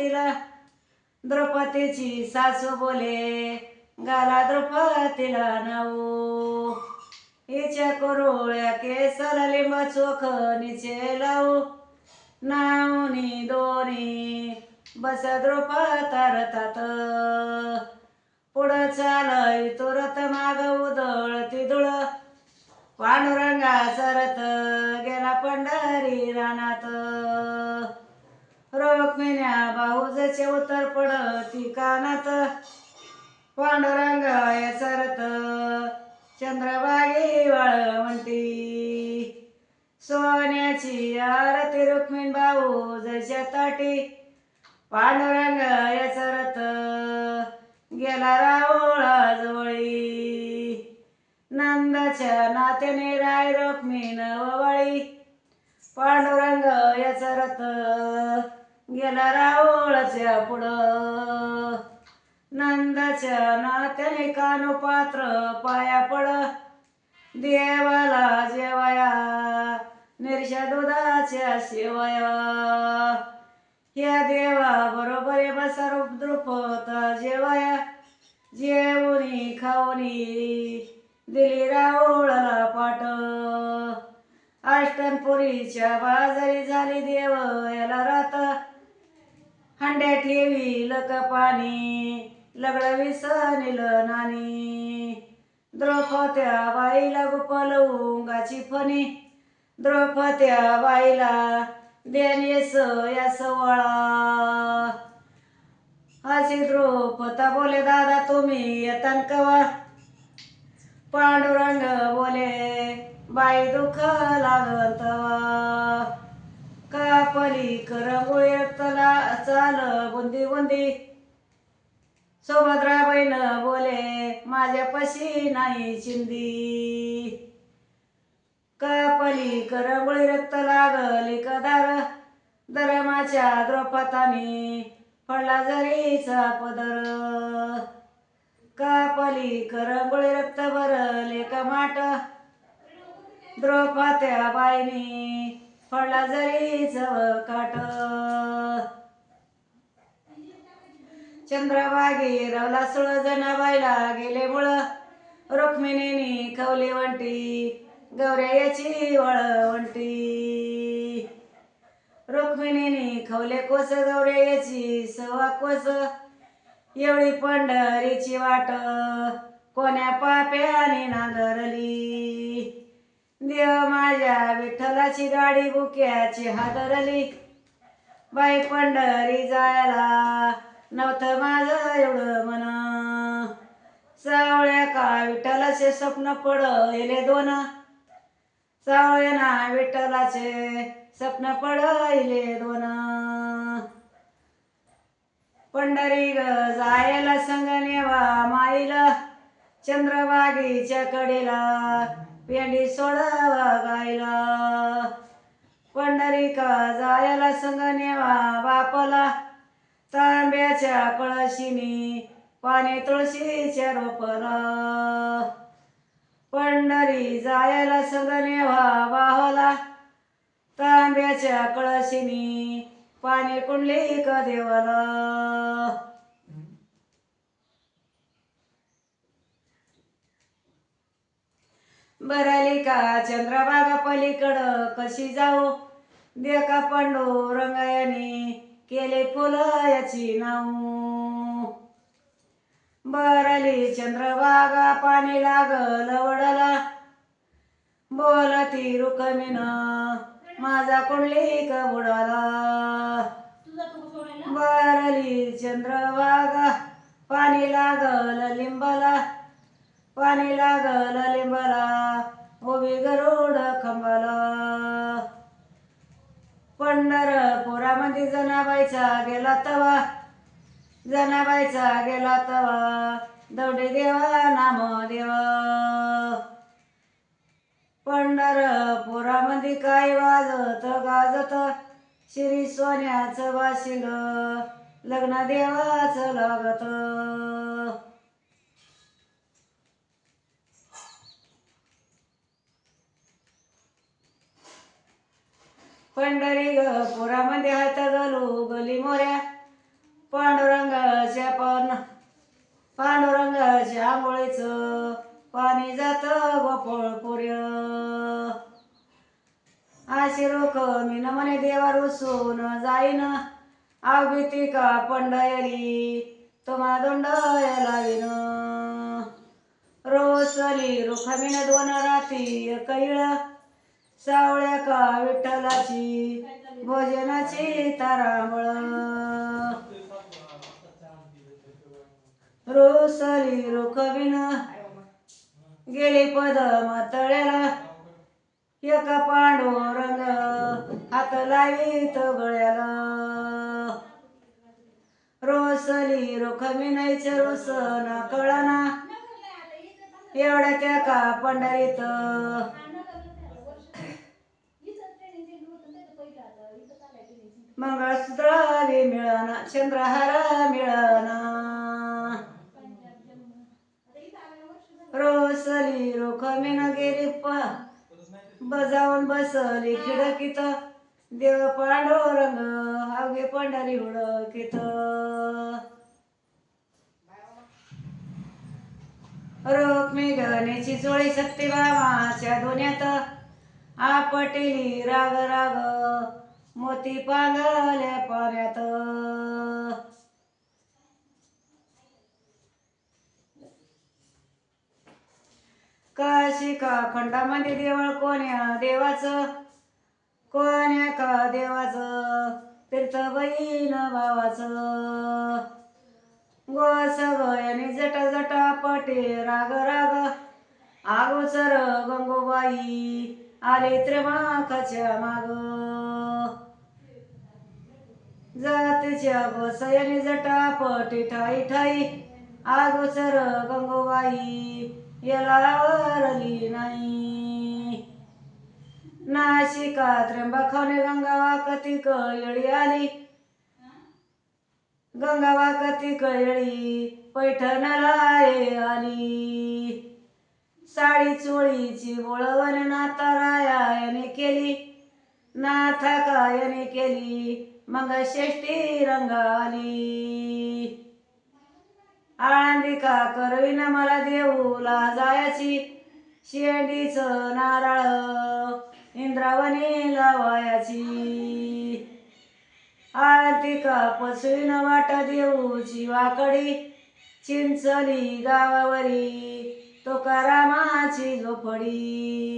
द्रौपदीला द्रौपदीची सासू बोले घाला द्रौपदीला नाऊ हिच्या कुरुळ्या केसाला लिंब चोखणीचे लावू नावनी दोन्ही बस द्रौपदा रथात पुढं चालय तो रथ माग उधळती धुळ पांडुरंगाचा रथ गेला पंढरी रानात रुक्मिण्या भाऊजचे उत्तर पडती कानात पांडुरंगाचा रथ चंद्रभागी वाळवंटी सोन्याची आरती रुक्मिण भाऊजच्या ताटी पांडुरंगाचा रथ गेला रावळा जवळी नंदाच्या नात्याने राय रुक्मिण ववाळी पांडुरंग याचा रथ गेला रावळाच्या पुढं नंदाच्या नात्याने कानोपात्र पाया पड देवाला जेवाया निर्षा दुधाच्या शेवया ह्या देवा बरोबर बसा द्रुपद जेवाया जेवणी खावणी दिली रावळाला पाट अष्टनपुरीच्या बाजारी झाली देव याला रात हंड्या ठेवी लक पाणी लगड विसनिल नानी द्रौपद्या बाईला गोपालवंगाची फणी द्रौपद्या बाईला देणेस या सवळा अशी द्रौपदा बोले दादा तुम्ही येतान कवा पांडुरंग बोले बाई दुःख लागल तवा कापली करंगोळी रक्तला चाल बुंदी बुंदी सुभद्राबाईन बोले माझ्यापाशी नाही चिंदी कापली करंगोळी रक्त लागली कदार धर्माच्या द्रौपदानी पडला जरीचा पदर कापली करंगोळी रक्त भरले कमाट द्रौपद्या बाईनी पडला जरीच काट चंद्रभागी रवला सुळ जनाबाईला गेले मुळ रुक्मिणीनी खवली वंटी गौऱ्या याची वळवंटी रुक्मिणीनी खवले कोस गौऱ्या याची सवा कोस एवढी पंढरीची वाट कोण्या पाप्याने नांगरली देव माझ्या विठ्ठलाची गाडी बुक्याची हादरली बाई पंढरी जायला नव्हतं माझं एवढं मन सावळ्या का विठ्ठलाचे स्वप्न पडले दोन सावळ्या ना विठ्ठलाचे स्वप्न पडले दोन पंढरी ग जायला संग नेवा माईला चंद्रभागीच्या कडेला पेंडी सोडवा गायला पंढरी का जायला संग नेवा बापाला तांब्याच्या कळशीनी पाणी तुळशीच्या रोपला पंढरी जायला संग नेवा बाहला तांब्याच्या कळशीनी पाणी कुंडली का देवाला बराली का चंद्रभागा पलीकडं कशी जाऊ देखा पांडुरंगायाने केले फुलं याची नाऊ बराली चंद्रभागा पाणी लागल वडला बोलती रुक्मिण माझा कुंडली का बुडाला बराली चंद्रभागा पाणी लागल लिंबाला पाणी लागल लिंबाला उभी गरुड खंबाला पंढरपुरामध्ये जनाबाईचा गेला तवा जनाबाईचा गेला तवा दौडे देवा नाम देवा पंढरपुरामध्ये काय वाजत गाजत श्री सोन्याचं वाशिंग लग्न देवाचं लागत पंढरी ग पुरामध्ये हात घालू गली मोऱ्या पांडुरंगाच्या पांडुरंगाच्या आंघोळीचं पाणी जात गोपळ पुर्य अशी रोख मी म्हणे देवा रुसून जाईन आवभीती का पंढरी तुम्हा दोंड लावीन रोसली रुखमीन दोन राती कैळ सावळ्या का विठ्ठलाची भोजनाची तारांबळ रोसली रुखमीन गेली पदम तळ्याला एका पांडुरंग हात लावीत गळ्याला रोसली रुखमिनाईच रुसन कळना एवढ्या त्या का पंढरीत मंगळसूत्र मिळना चंद्रहार मिळना रोसली रुखमिन गेली बजावून बसली खिडकीत देव पांडुरंग अवघे पंढरी हुडकीत रुक्मी गणेची चोळी सत्यभामाच्या दोन्यात आपटिली राग राग मोती पांगल्या पाण्यात काशी का खंडामध्ये देवळ कोण्या देवाचं कोण्या का देवाचं तीर्थ बहीण भावाचं गोस गयाने जटा जटा पटे राग राग आगोचर गंगोबाई आले त्रिमाकाच्या माग जातीच्या गोसयाने जटा पटे ठाई ठाई आगोचर गंगोबाई याला वरली नाही नाशिका त्र्यंबकाने गंगावा कती कळी आली गंगावा कती कळी पैठणला आली साडी चोळीची बोळवण नातारायाने केली नाथा कायाने केली मग शेष्टी रंगाली आळंदिका करवीन मला देऊला जायची शेंडीच नारळ इंद्रावणी लावायची आळंदिका पसवीन वाट देऊची वाकडी चिंचली गावावरी तुकारामाची झोपडी